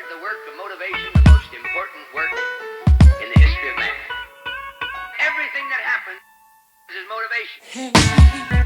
the work of motivation the most important work in the history of man. Everything that happens is motivation.